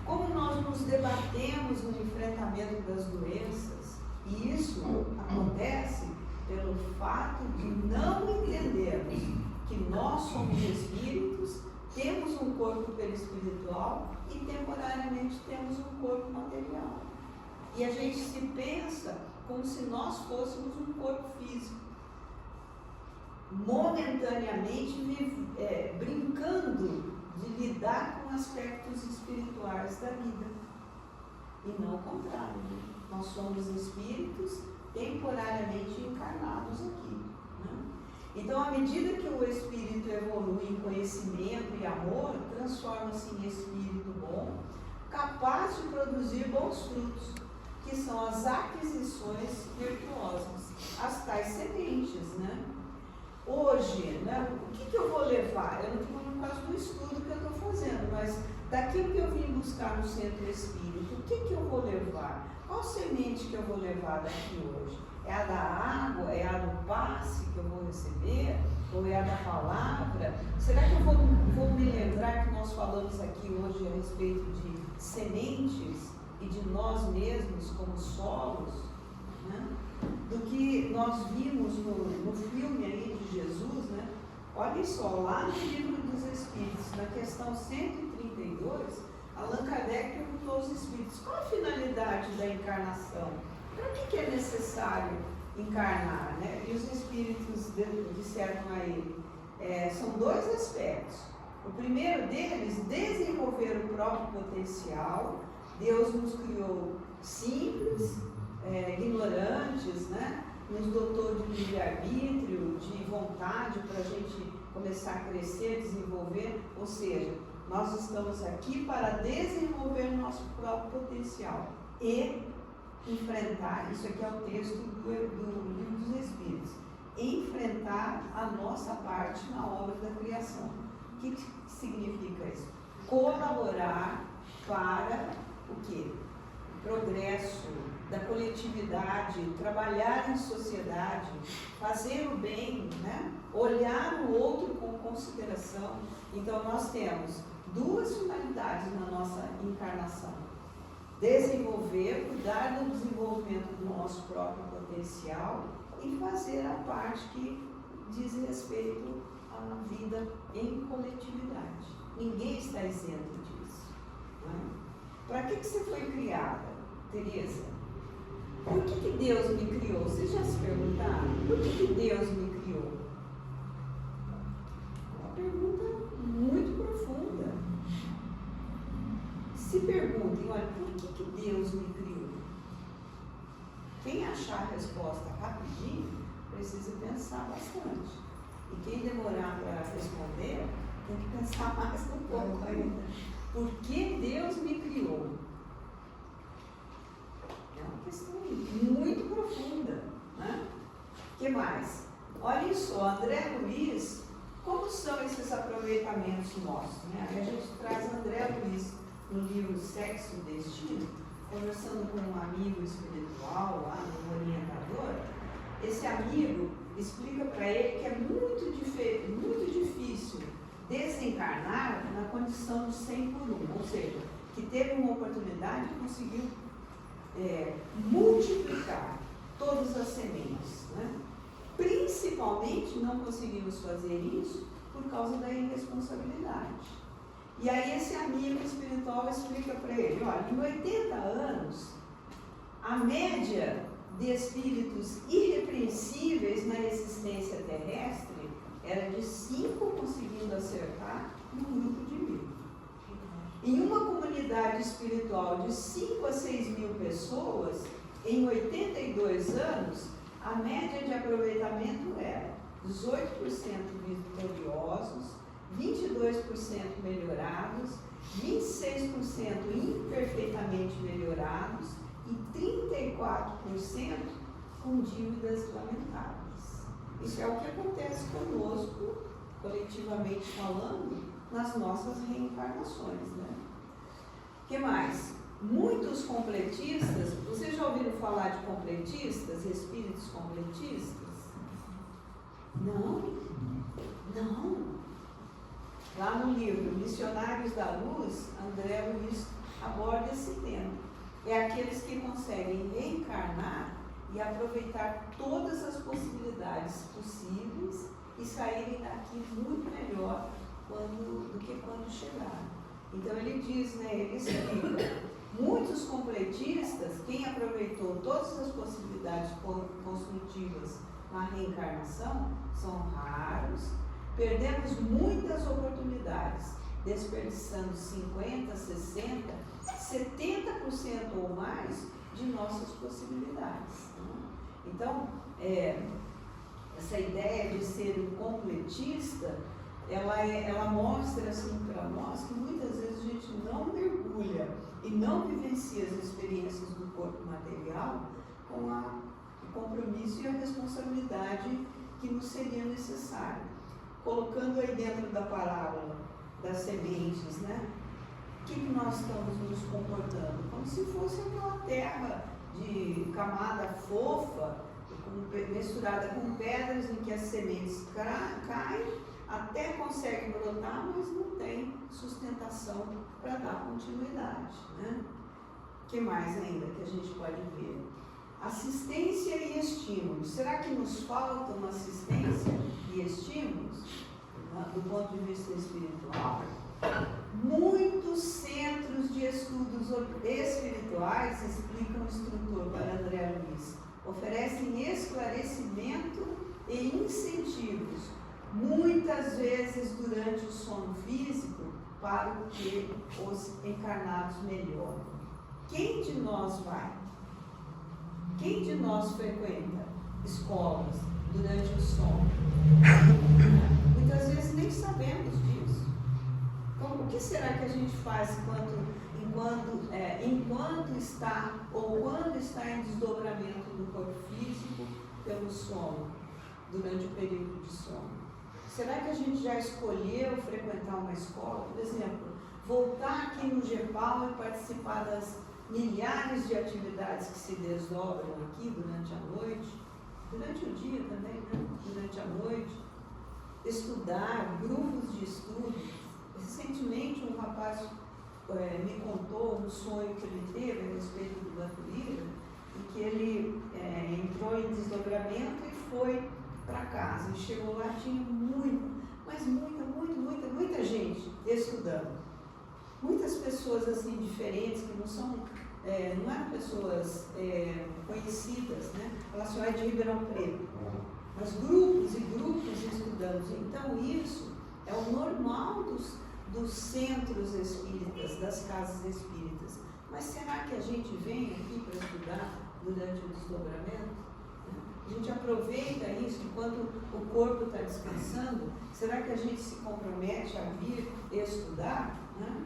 Como nós nos debatemos no enfrentamento das doenças, e isso acontece pelo fato de não entendermos que nós somos espíritos, temos um corpo perispiritual e temporariamente temos um corpo material. E a gente se pensa como se nós fôssemos um corpo físico, momentaneamente brincando de lidar com aspectos espirituais da vida. E não o contrário, né? Nós somos espíritos temporariamente encarnados aqui, né? Então, à medida que o espírito evolui em conhecimento e amor, transforma-se em espírito bom, capaz de produzir bons frutos, que são as aquisições virtuosas, as tais sementes, né? Hoje, né, o que eu vou levar? Eu não estou falando por causa do estudo que eu estou fazendo, mas daquilo que eu vim buscar no centro espírita, o que eu vou levar? Qual semente que eu vou levar daqui hoje? É a da água? É a do passe que eu vou receber? Ou é a da palavra? Será que eu vou me lembrar que nós falamos aqui hoje a respeito de sementes e de nós mesmos como solos, né? Do que nós vimos no filme aí de Jesus, né? Olha só, lá no Livro dos Espíritos, na questão 132, Allan Kardec perguntou aos espíritos: qual a finalidade da encarnação? Para que é necessário encarnar, né? E os espíritos disseram a ele, são dois aspectos. O primeiro deles, desenvolver o próprio potencial. Deus nos criou simples, ignorantes, né? Nos dotou de livre-arbítrio, de vontade para a gente começar a crescer, desenvolver. Ou seja, nós estamos aqui para desenvolver nosso próprio potencial e enfrentar, isso aqui é o texto do Livro dos Espíritos, enfrentar a nossa parte na obra da criação. O que significa isso? Colaborar para o quê? O progresso da coletividade, trabalhar em sociedade, fazer o bem, né? Olhar o outro com consideração. Então nós temos duas finalidades na nossa encarnação: desenvolver, cuidar do desenvolvimento do nosso próprio potencial e fazer a parte que diz respeito à vida em coletividade. Ninguém está isento disso, né? Para que você foi criada, Tereza? Por que Deus me criou? Vocês já se perguntaram? Por que Deus me criou? Uma pergunta muito profunda. Se perguntem, olha, por que Deus me criou? Quem achar a resposta rapidinho, precisa pensar bastante. E quem demorar para responder, tem que pensar mais um pouco ainda. Por que Deus me criou? É uma questão muito profunda, né? O que mais? Olha só, André Luiz, como são esses aproveitamentos nossos, né? A gente traz André Luiz no livro Sexo e Destino, conversando com um amigo espiritual lá, um orientador. Esse amigo explica para ele que é muito difícil desencarnar na condição de 100 por 1, ou seja, que teve uma oportunidade e conseguiu multiplicar todas as sementes, né? Principalmente não conseguimos fazer isso por causa da irresponsabilidade. E aí esse amigo espiritual explica para ele, olha, em 80 anos, a média de espíritos irrepreensíveis na existência terrestre era de 5 conseguindo acertar num grupo de 1000. Em uma comunidade espiritual de 5 a 6 mil pessoas, em 82 anos, a média de aproveitamento era 18% vitoriosos, 22% melhorados, 26% imperfeitamente melhorados e 34% com dívidas lamentáveis. Isso é o que acontece conosco, coletivamente falando, nas nossas reencarnações, né? O que mais? Muitos completistas, vocês já ouviram falar de completistas, espíritos completistas? Não? Lá no livro Missionários da Luz, André Luiz aborda esse tema. É aqueles que conseguem reencarnar e aproveitar todas as possibilidades possíveis e saírem daqui muito melhor do que quando chegaram. Então ele diz, né, ele explica, muitos completistas, quem aproveitou todas as possibilidades construtivas na reencarnação, são raros. Perdemos muitas oportunidades, desperdiçando 50%, 60%, 70% ou mais de nossas possibilidades. Então, essa ideia de ser um completista, ela mostra assim para nós que muitas vezes a gente não mergulha e não vivencia as experiências do corpo material com o compromisso e a responsabilidade que nos seria necessário. Colocando aí dentro da parábola das sementes, né? O que nós estamos nos comportando? Como se fosse aquela terra de camada fofa, misturada com pedras, em que as sementes caem, até consegue brotar, mas não tem sustentação para dar continuidade, né? O que mais ainda que a gente pode ver? Assistência e estímulos. Será que nos faltam assistência e estímulos do ponto de vista espiritual? Muitos centros de estudos espirituais, explica o instrutor para André Luiz, oferecem esclarecimento e incentivos, muitas vezes durante o sono físico, para que os encarnados melhorem. Quem de nós vai? Quem de nós frequenta escolas durante o sono? Muitas vezes nem sabemos disso. Então, o que será que a gente faz enquanto está ou quando está em desdobramento do corpo físico pelo sono, durante o período de sono? Será que a gente já escolheu frequentar uma escola? Por exemplo, voltar aqui no GEPAL e participar das milhares de atividades que se desdobram aqui durante a noite, durante o dia também, né? Durante a noite, estudar, grupos de estudo. Recentemente um rapaz me contou um sonho que ele teve a respeito do Banco Lira, e que ele entrou em desdobramento e foi para casa. E chegou lá, tinha muita gente estudando. Muitas pessoas assim diferentes, que não eram pessoas conhecidas, né? Ela só é de Ribeirão Preto. Mas grupos e grupos estudando. Então isso é o normal dos centros espíritas, das casas espíritas. Mas será que a gente vem aqui para estudar durante o desdobramento? A gente aproveita isso enquanto o corpo está descansando? Será que a gente se compromete a vir estudar? Né?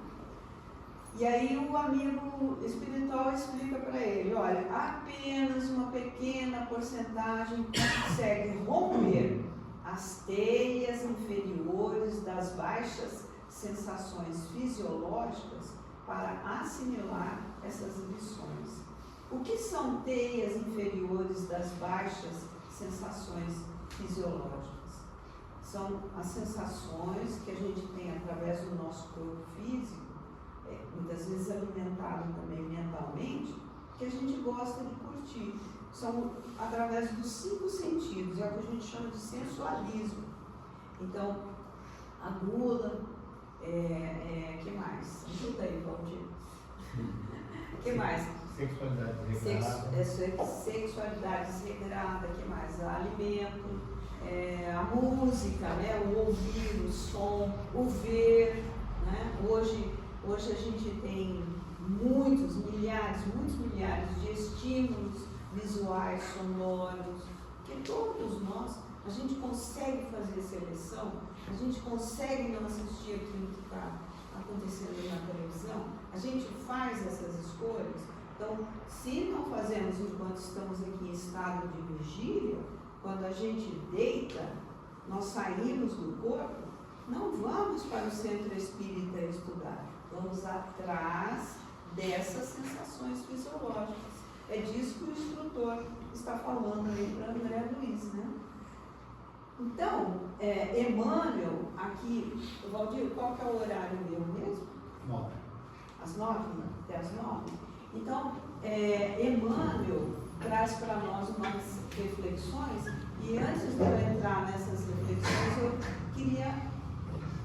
E aí o amigo espiritual explica para ele, olha, apenas uma pequena porcentagem consegue romper as teias inferiores das baixas sensações fisiológicas para assimilar essas lições. O que são teias inferiores das baixas sensações fisiológicas? São as sensações que a gente tem através do nosso corpo físico, muitas vezes alimentado também mentalmente, que a gente gosta de curtir. São através dos 5 sentidos, é o que a gente chama de sensualismo. Então, a gula, que mais? Ajuda aí, Valdir. Que mais? Sexualidade desregrada. Sexualidade desregrada, que mais? Alimento, a música, né? O ouvir, o som, o ver, né? Hoje a gente tem muitos milhares de estímulos visuais, sonoros, que todos nós, a gente consegue fazer seleção, a gente consegue não assistir aquilo que está acontecendo na televisão, a gente faz essas escolhas. Então, se não fazemos enquanto estamos aqui em estado de vigília, quando a gente deita, nós saímos do corpo, não vamos para o centro espírita estudar, vamos atrás dessas sensações fisiológicas. É disso que o instrutor está falando aí para André Luiz, né? Então, Emmanuel, aqui, Valdir, qual que é o horário meu mesmo? 9. Às 9? Até às 9? Então, Emmanuel traz para nós umas reflexões, e antes de eu entrar nessas reflexões, eu queria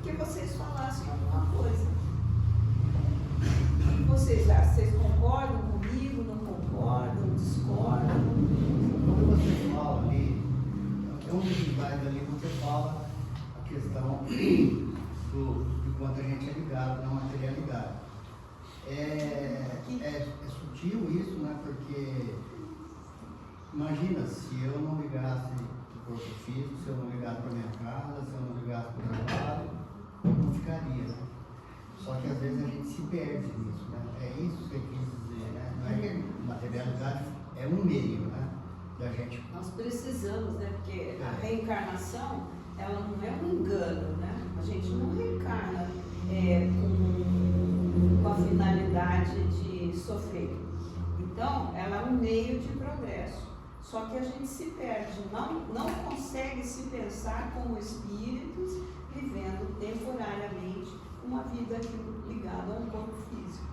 que vocês falassem alguma coisa. O que vocês acham? Vocês concordam comigo? Não concordam? Discordam? Quando você fala ali, é um dos slides ali, você fala a questão de quanto a gente é ligado na materialidade. É sutil isso, né? Porque imagina se eu não ligasse o corpo físico, se eu não ligasse para minha casa, se eu não ligasse para o trabalho, não ficaria, né? Só que às vezes a gente se perde nisso, né? É isso que eu quis dizer, né? Não é que a materialidade é um meio, né? Da gente. Nós precisamos, né? Porque a reencarnação, ela não é um engano, né? A gente não reencarna com a finalidade de sofrer. Então, ela é um meio de progresso. Só que a gente se perde, não consegue se pensar como espíritos vivendo temporariamente uma vida ligada a um corpo físico.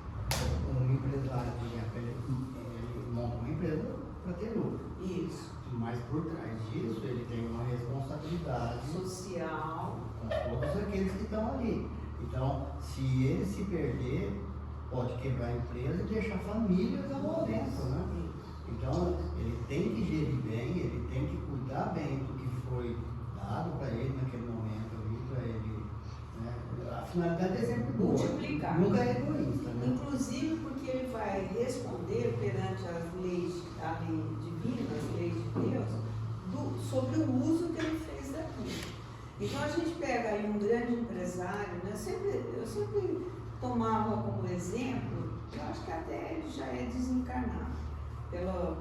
Um empresário, ele monta uma empresa para ter lucro. Isso. Mas por trás disso, ele tem uma responsabilidade Social. com todos aqueles que estão ali. Então, se ele se perder, pode quebrar a empresa e deixar famílias ao alento, né? Então, ele tem que gerir bem, ele tem que cuidar bem do que foi dado para ele naquele momento ali, para ele, né? A finalidade é sempre boa. Multiplicar. Nunca é egoísta, né? Inclusive porque ele vai responder perante as leis, a lei divina, as leis de Deus, sobre o uso que ele fez daquilo. Então a gente pega aí um grande empresário, né? Eu sempre tomava como exemplo, eu acho que até ele já é desencarnado, pela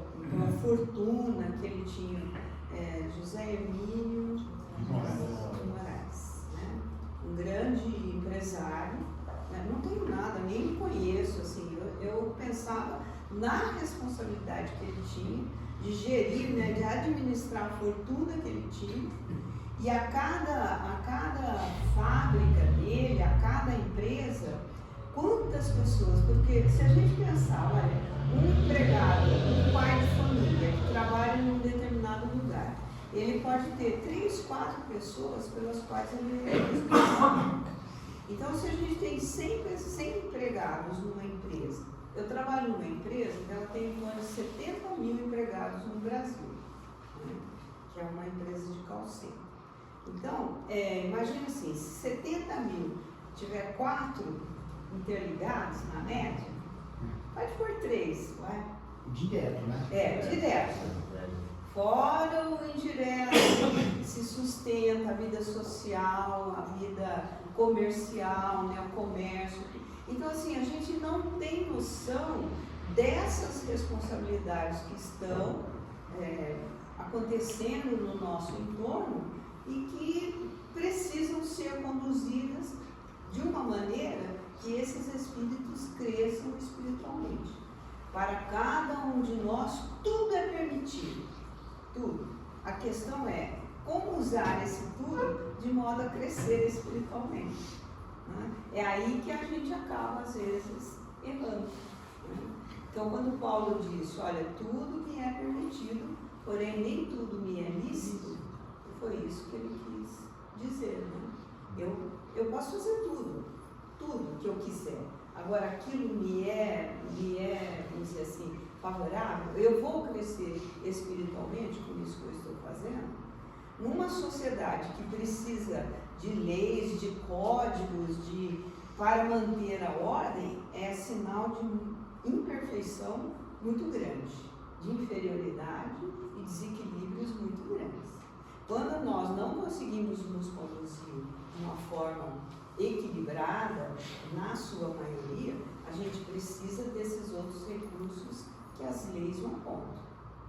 fortuna que ele tinha, José Hermínio de Moraes, né? Um grande empresário, né? Não tenho nada, nem me conheço, assim, eu pensava na responsabilidade que ele tinha de gerir, né? De administrar a fortuna que ele tinha, e a cada fábrica dele, a cada empresa, quantas pessoas, porque se a gente pensar, olha, um empregado, um pai de família que trabalha em um determinado lugar, ele pode ter 3, 4 pessoas pelas quais ele é responsável. Então, se a gente tem 100 empregados numa empresa, eu trabalho numa empresa que ela tem em torno de 70 mil empregados no Brasil, né? Que é uma empresa de call center. Então, imagina assim, se 70 mil tiver 4 interligados na média, pode pôr 3, vai? Direto, né? Direto. Fora o indireto, se sustenta a vida social, a vida comercial, né, o comércio. Então, assim, a gente não tem noção dessas responsabilidades que estão acontecendo no nosso entorno e que precisam ser conduzidas de uma maneira que esses espíritos cresçam espiritualmente. Para cada um de nós, tudo é permitido. Tudo. A questão é como usar esse tudo de modo a crescer espiritualmente. Né? É aí que a gente acaba, às vezes, errando. Né? Então, quando Paulo diz, olha, tudo me é permitido, porém nem tudo me é lícito, foi isso que ele quis dizer. Né? Eu posso fazer tudo que eu quiser. Agora, aquilo me é, vamos dizer assim, favorável, eu vou crescer espiritualmente com isso que eu estou fazendo. Numa sociedade que precisa de leis, de códigos, para manter a ordem, é sinal de imperfeição muito grande, de inferioridade e desequilíbrios muito grandes. Quando nós não conseguimos nos conduzir de uma forma equilibrada, na sua maioria, a gente precisa desses outros recursos que as leis não apontam.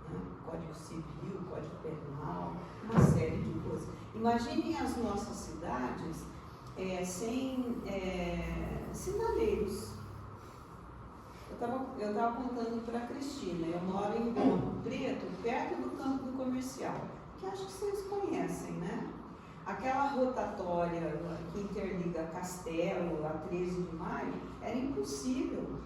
Né? Código Civil, Código Penal, uma série de coisas. Imaginem as nossas cidades sem sinaleiros. Eu estava contando para a Cristina, eu moro em Ribeirão Preto, perto do campo do comercial, que acho que vocês conhecem, né? Aquela rotatória que interliga Castelo a 13 de Maio, era impossível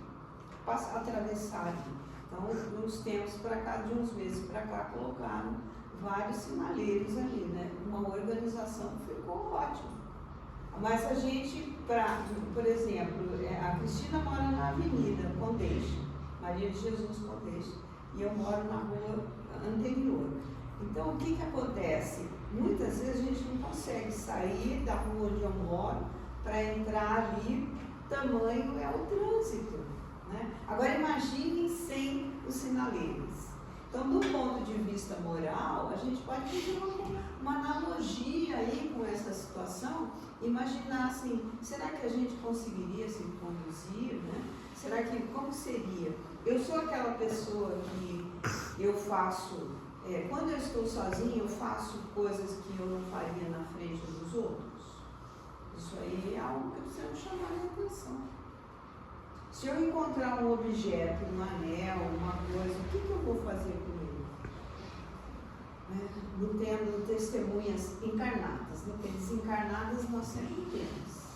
atravessar ali. Então, de uns tempos para cá, de uns meses para cá, colocaram vários sinaleiros ali, né? Uma organização ficou ótima. Mas a gente, por exemplo, a Cristina mora na Avenida Condeixa, Maria de Jesus Condeixa, e eu moro na rua anterior. Então, o que acontece? Muitas vezes a gente não consegue sair da rua onde eu moro para entrar ali, tamanho é o trânsito. Né? Agora, imaginem sem os sinaleiros. Então, do ponto de vista moral, a gente pode fazer uma analogia aí com essa situação, imaginar assim, será que a gente conseguiria se conduzir? Né? Será que, como seria? Eu sou aquela pessoa que eu faço, quando eu estou sozinha, eu faço coisas que eu não faria na frente dos outros. Isso aí é algo que precisa chamar a atenção. Se eu encontrar um objeto, um anel, uma coisa, o que eu vou fazer com ele? né? Não temos testemunhas encarnadas, não tem desencarnadas, nós sempre temos.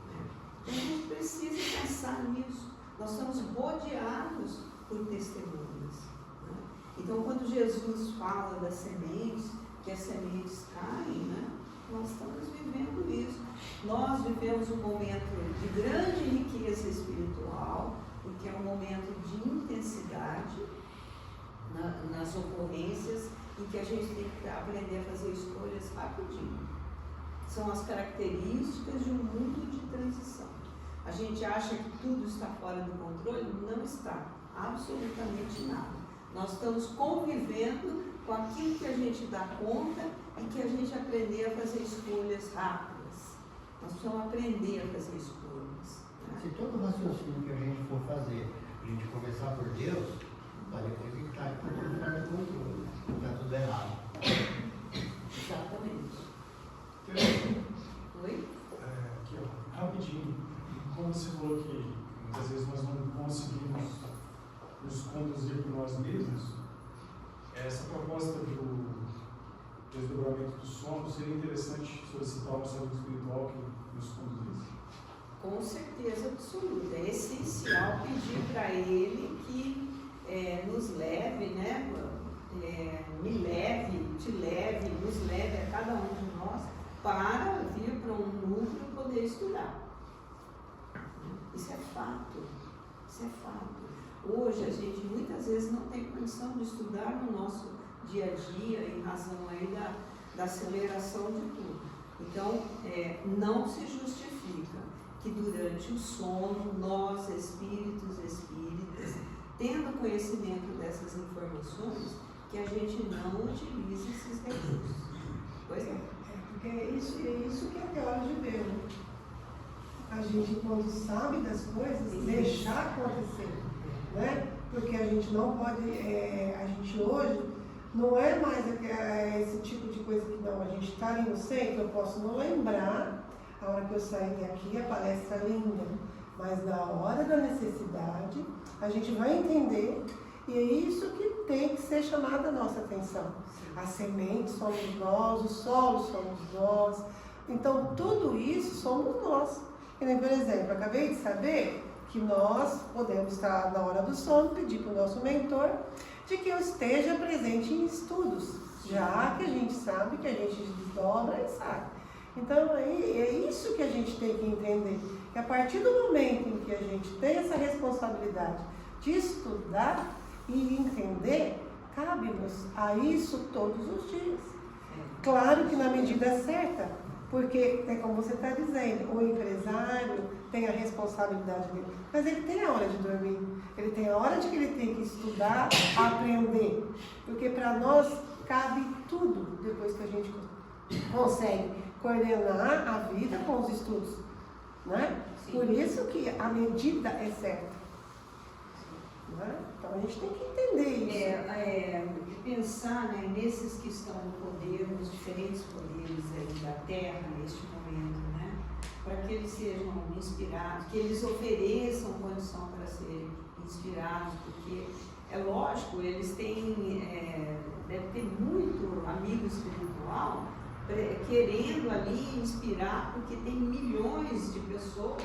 Né? Então a gente precisa pensar nisso. Nós somos rodeados por testemunhas. Né? Então, quando Jesus fala das sementes, que as sementes caem, né? Nós estamos vivendo isso. Nós vivemos um momento de grande riqueza espiritual, porque é um momento de intensidade nas ocorrências em que a gente tem que aprender a fazer escolhas rapidinho. São as características de um mundo de transição. A gente acha que tudo está fora do controle? Não está. Absolutamente nada. Nós estamos convivendo com aquilo que a gente dá conta e que a gente aprender a fazer escolhas rápidas. Nós precisamos aprender a fazer escolhas. Né? Se todo raciocínio que a gente for fazer, a gente começar por Deus, olha coisa que está tudo fora do controle, está tudo errado. Exatamente. Oi? Aqui, ó, rapidinho. Como você falou que muitas vezes nós não conseguimos nos conduzir por nós mesmos, essa proposta do desdobramento do sono seria interessante solicitar um centro espiritual que nos conduzisse? Com certeza absoluta. É essencial pedir para ele que nos leve, né? Me leve, te leve, nos leve a cada um de nós para vir para um núcleo e poder estudar. Isso é fato. Isso é fato. Hoje a gente muitas vezes não tem condição de estudar no nosso dia a dia em razão aí da aceleração de tudo. Então, não se justifica que durante o sono, nós, espíritas, tendo conhecimento dessas informações, que a gente não utilize esses recursos. Pois é. Porque é isso que é teórico de Deus. A gente, quando sabe das coisas, deixar acontecer. Né? Porque a gente não pode, a gente hoje não é mais esse tipo de coisa que não, a gente está ali no centro, eu posso não lembrar, a hora que eu sair daqui a palestra é linda, mas na hora da necessidade a gente vai entender e é isso que tem que ser chamada a nossa atenção. As sementes somos nós, o solo somos nós, então tudo isso somos nós. E, por exemplo, acabei de saber que nós podemos estar na hora do sono, pedir para o nosso mentor de que eu esteja presente em estudos, já que a gente sabe que a gente desdobra e sabe. Então, é isso que a gente tem que entender, que a partir do momento em que a gente tem essa responsabilidade de estudar e entender, cabe-nos a isso todos os dias. Claro que na medida certa, porque é como você está dizendo, o empresário tem a responsabilidade dele, mas ele tem a hora de dormir, ele tem a hora de que ele tem que estudar, aprender, porque para nós cabe tudo depois que a gente consegue coordenar a vida com os estudos, né? Por isso que a medida é certa. Né? Então a gente tem que entender isso. Pensar, né, nesses que estão no poder, nos diferentes poderes aí da Terra neste momento, né, para que eles sejam inspirados, que eles ofereçam condição para serem inspirados, porque é lógico, eles têm, deve ter muito amigo espiritual querendo ali inspirar, porque tem milhões de pessoas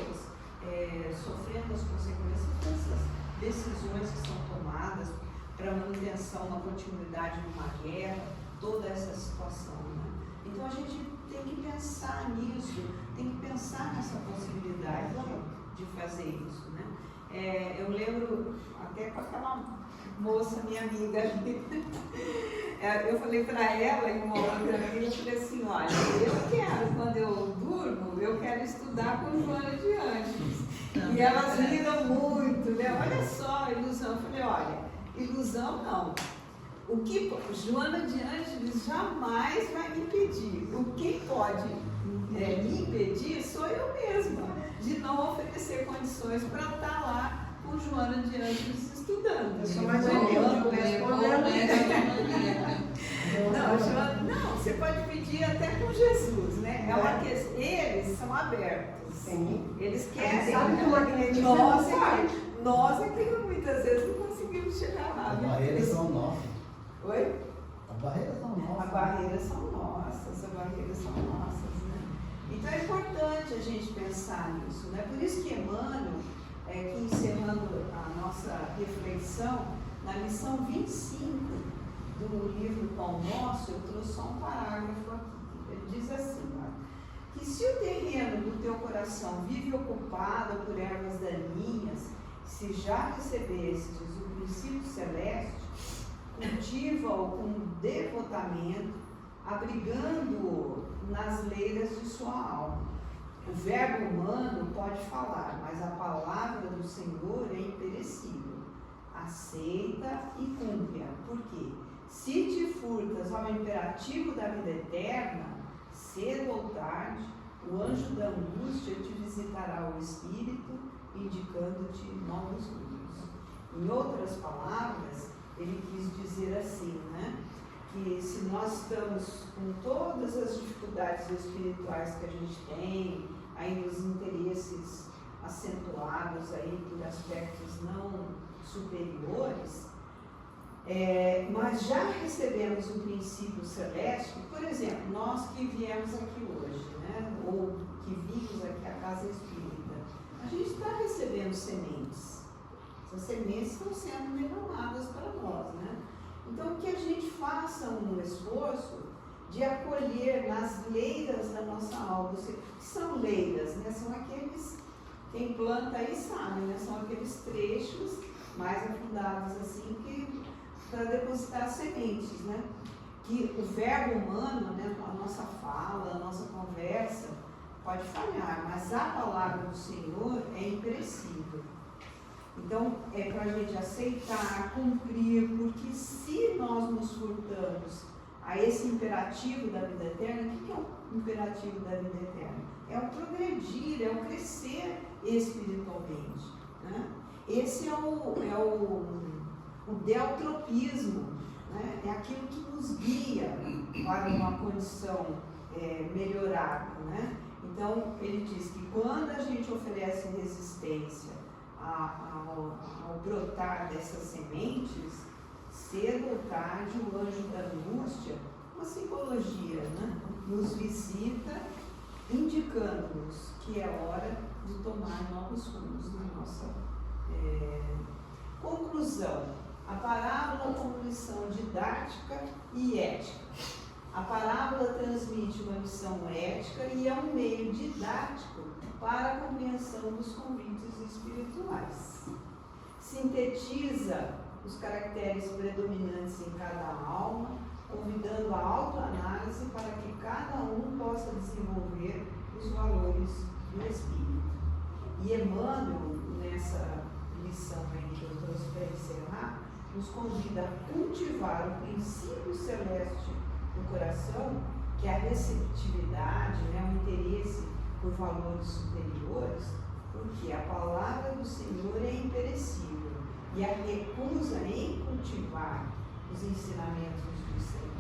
sofrendo as consequências dessas decisões que são tomadas para a manutenção, na continuidade de uma guerra, toda essa situação. Né? Então a gente tem que pensar nisso, tem que pensar nessa possibilidade de fazer isso. Né? Eu lembro até com aquela moça, minha amiga ali, eu falei para ela e uma outra amiga, eu falei assim, olha, eu quero, quando eu durmo, eu quero estudar com Joana de Anjos. E elas riram muito, né? Olha só, ilusão. Eu falei, olha, ilusão não. O que Joana de Anjos jamais vai me impedir. O que pode me impedir sou eu mesma, de não oferecer condições para estar lá com Joana de Anjos estudando. Eu sou mais humilde, Não, você pode pedir até com Jesus, né? É uma questão, eles são abertos. Sim. Eles querem. Sabe que o magnetismo nós é que muitas vezes não conseguimos chegar lá. Mas eles são nossos. Oi? A As barreiras são nossas. As barreiras são nossas, né? Então é importante a gente pensar nisso, né? Por isso que Emmanuel, que encerrando a nossa reflexão, na lição 25 do livro Pão Nosso, eu trouxe só um parágrafo aqui. Ele diz assim, ó, que se o terreno do teu coração vive ocupado por ervas daninhas, se já recebestes o princípio celeste, cultiva-o com devotamento, abrigando-o nas leiras de sua alma. O verbo humano pode falar, mas a palavra do Senhor é imperecível. Aceita e cumpre-a. Por quê? Se te furtas ao imperativo da vida eterna, cedo ou tarde, o anjo da angústia te visitará o espírito, indicando-te novos rumos. Em outras palavras, ele quis dizer assim, né? Que se nós estamos com todas as dificuldades espirituais que a gente tem, ainda os interesses acentuados aí por aspectos não superiores, mas já recebemos o princípio celeste. Por exemplo, nós que viemos aqui hoje, né? Ou que vimos aqui a casa espírita, a gente está recebendo sementes. Essas sementes estão sendo derramadas para nós, né? Então, que a gente faça um esforço de acolher nas leiras da nossa alma. Que são leiras, né? São aqueles, quem planta aí sabe, né? São aqueles trechos mais afundados assim, que para depositar sementes, né? Que o verbo humano, né? A nossa fala, a nossa conversa pode falhar, mas a palavra do Senhor é imperecível. Então, é para a gente aceitar, cumprir, porque se nós nos furtamos a esse imperativo da vida eterna, o que é o imperativo da vida eterna? É o progredir, é o crescer espiritualmente, né? Esse é o deotropismo, né? É aquilo que nos guia para uma condição melhorada, né? Então, ele diz que quando a gente oferece resistência ao brotar dessas sementes, cedo ou tarde o anjo da angústia, uma simbologia, né? Nos visita, indicando-nos que é hora de tomar novos rumos na nossa conclusão. A parábola como lição didática e ética. A parábola transmite uma lição ética e é um meio didático para a compreensão dos convites espirituais. Sintetiza os caracteres predominantes em cada alma, convidando a autoanálise para que cada um possa desenvolver os valores do espírito. E Emmanuel, nessa lição aí que eu trouxe para encerrar, nos convida a cultivar o princípio celeste no coração, que é a receptividade, né, o interesse por valores superiores, porque a palavra do Senhor é imperecível e a recusa em cultivar os ensinamentos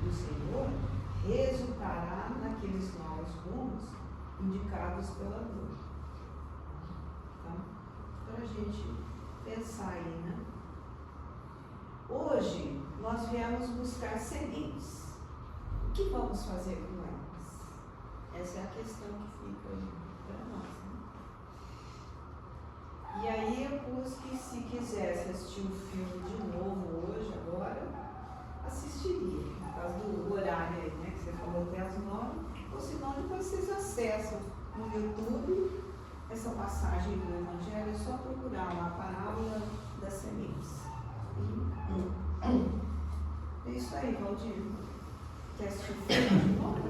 do Senhor resultará naqueles novos rumos indicados pela dor. Então, para a gente pensar aí, né? Hoje, nós viemos buscar sementes. O que vamos fazer com elas? Essa é a questão que fica aí para nós, né? E aí eu pus que se quisesse assistir o filme de novo hoje, agora, assistiria, por causa do horário aí, né? Que você falou até às 9, ou senão depois vocês acessam no YouTube essa passagem do Evangelho, é só procurar lá a parábola das sementes. É isso aí, Valdir. Quer assistir o filme de novo?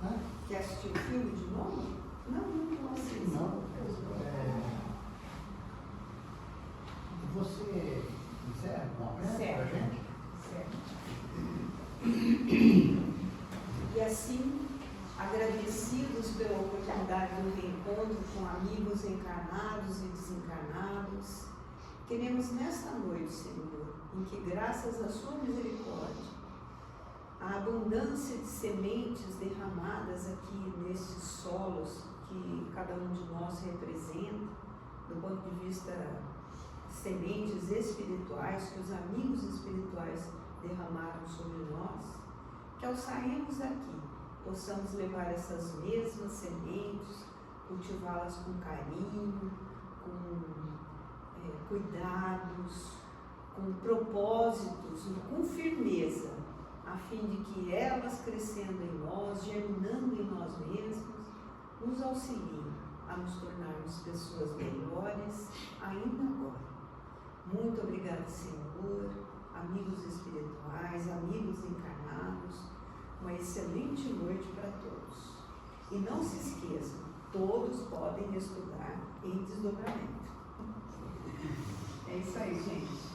Não? Quer assistir o filme de novo? Não assiste. Não. Você encerra com uma prece para a gente? Certo. E assim, agradecidos pela oportunidade do reencontro com amigos encarnados e desencarnados, queremos nesta noite, Senhor, em que graças à sua misericórdia, a abundância de sementes derramadas aqui nesses solos que cada um de nós representa, do ponto de vista sementes espirituais que os amigos espirituais derramaram sobre nós, que ao sairmos daqui, possamos levar essas mesmas sementes, cultivá-las com carinho, com cuidados, com propósitos, com firmeza, a fim de que elas crescendo em nós, germinando em nós mesmos, nos auxiliem a nos tornarmos pessoas melhores ainda agora. Muito obrigada, Senhor, amigos espirituais, amigos encarnados, uma excelente noite para todos. E não se esqueçam, todos podem estudar em desdobramento. É isso aí, gente.